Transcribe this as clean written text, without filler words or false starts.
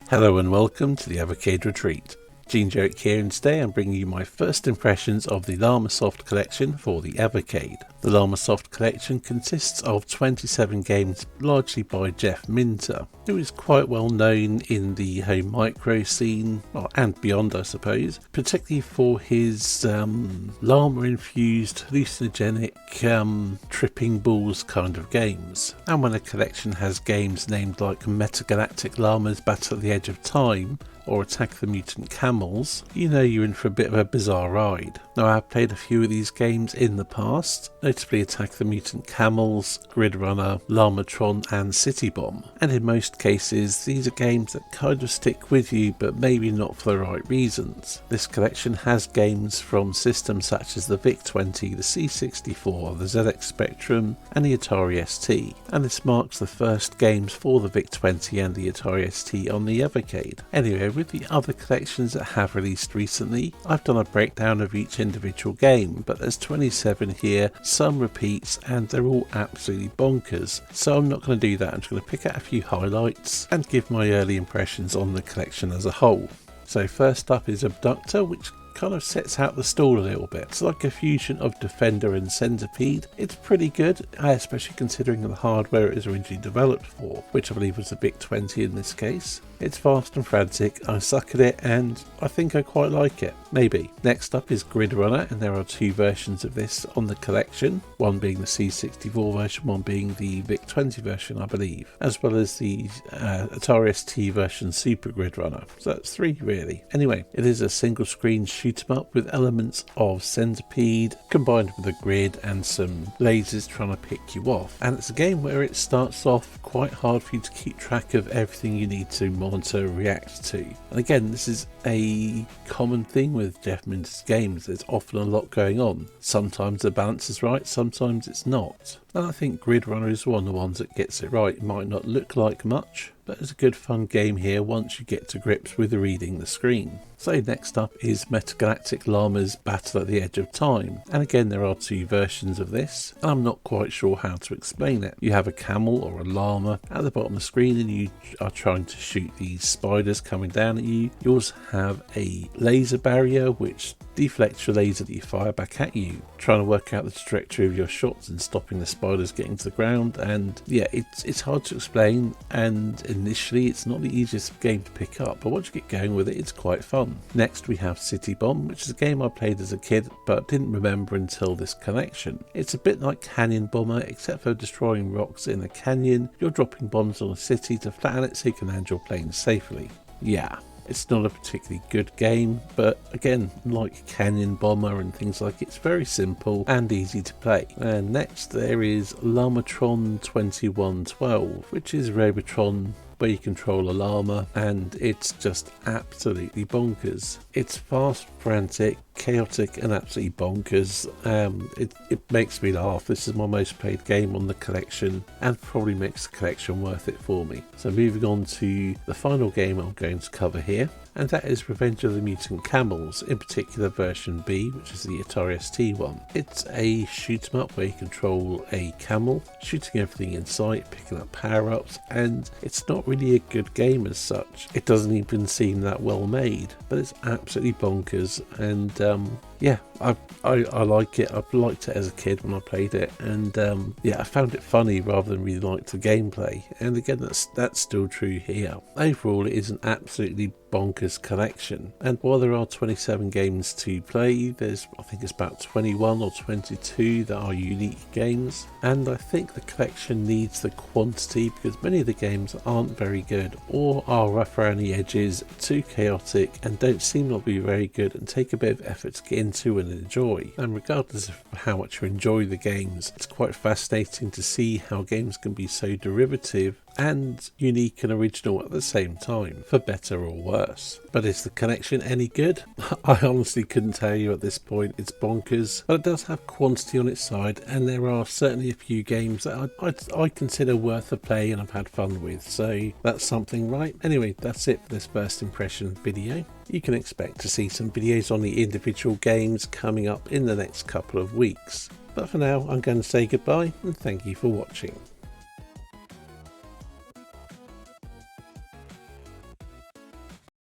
Hello and welcome to the Evercade Retreat. Gene Joke here, and today I'm bringing you my first impressions of the Llamasoft collection for the Evercade. The Llamasoft collection consists of 27 games, largely by Jeff Minter, who is quite well known in the home micro scene, and beyond I suppose, particularly for his llama-infused, hallucinogenic, tripping balls kind of games. And when a collection has games named like Metagalactic Llamas Battle at the Edge of Time, or Attack the Mutant Camels, you know you're in for a bit of a bizarre ride. Now, I've played a few of these games in the past, notably Attack the Mutant Camels, Grid Runner, Llamatron and City Bomb, and in most cases these are games that kind of stick with you but maybe not for the right reasons. This collection has games from systems such as the VIC-20, the C64, the ZX Spectrum and the Atari ST, and this marks the first games for the VIC-20 and the Atari ST on the Evercade. Anyway, with the other collections that have released recently, I've done a breakdown of each individual game, but there's 27 here, some repeats, and they're all absolutely bonkers. So I'm not going to do that. I'm just going to pick out a few highlights and give my early impressions on the collection as a whole. So first up is Abductor, which kind of sets out the stall a little bit. It's like a fusion of Defender and Centipede. It's pretty good, especially considering the hardware it was originally developed for, which I believe was the VIC-20 in this case. It's fast and frantic, I suck at it, and I think I quite like it. Maybe. Next up is Grid Runner, and there are two versions of this on the collection, one being the C64 version, one being the VIC-20 version, I believe, as well as the Atari ST version Super Grid Runner. So that's three really. Anyway, it is a single screen shoot 'em up with elements of Centipede combined with a grid and some lasers trying to pick you off, and it's a game where it starts off quite hard for you to keep track of everything you need to monitor, react to. And again, this is a common thing with Jeff Minter's games. There's often a lot going on. Sometimes the balance is right, sometimes it's not. And I think Grid Runner is one of the ones that gets it right. It might not look like much, but it's a good fun game here once you get to grips with reading the screen. So next up is Metagalactic Llamas Battle at the Edge of Time, and again there are two versions of this, and I'm not quite sure how to explain it. You have a camel or a llama at the bottom of the screen and you are trying to shoot these spiders coming down at you. You also have a laser barrier which deflects your laser that you fire back at you, trying to work out the trajectory of your shots and stopping the spiders getting to the ground. And yeah, it's hard to explain, and initially it's not the easiest game to pick up, but once you get going with it, it's quite fun. Next we have City Bomb, which is a game I played as a kid but didn't remember until this collection. It's a bit like Canyon Bomber, except for destroying rocks in a canyon, you're dropping bombs on a city to flatten it so you can land your plane safely. Yeah. It's not a particularly good game, but again, like Canyon Bomber and things like it, it's very simple and easy to play. And next there is Llamatron 2112, which is Robotron where you control a llama, and it's just absolutely bonkers. It's fast, frantic, chaotic and absolutely bonkers. It makes me laugh. This is my most played game on the collection and probably makes the collection worth it for me. So moving on to the final game I'm going to cover here, and that is Revenge of the Mutant Camels, in particular version B, which is the Atari ST one. It's a shoot 'em up where you control a camel, shooting everything in sight, picking up power-ups, and it's not really a good game as such. It doesn't even seem that well made, but it's absolutely bonkers, and yeah, I like it. I've liked it as a kid when I played it, and yeah, I found it funny rather than really liked the gameplay. And again, that's still true here. Overall, it is an absolutely bonkers collection, and while there are 27 games to play, I think it's about 21 or 22 that are unique games, and I think the collection needs the quantity because many of the games aren't very good or are rough around the edges, too chaotic, and don't seem to be very good and take a bit of effort to get into and enjoy. And regardless of how much you enjoy the games, it's quite fascinating to see how games can be so derivative and unique and original at the same time, for better or worse. But is the collection any good? I honestly couldn't tell you at this point. It's bonkers, but it does have quantity on its side, and there are certainly a few games that I consider worth a play and I've had fun with, so that's something, right? Anyway, that's it for this first impression video. You can expect to see some videos on the individual games coming up in the next couple of weeks. But for now, I'm going to say goodbye and thank you for watching.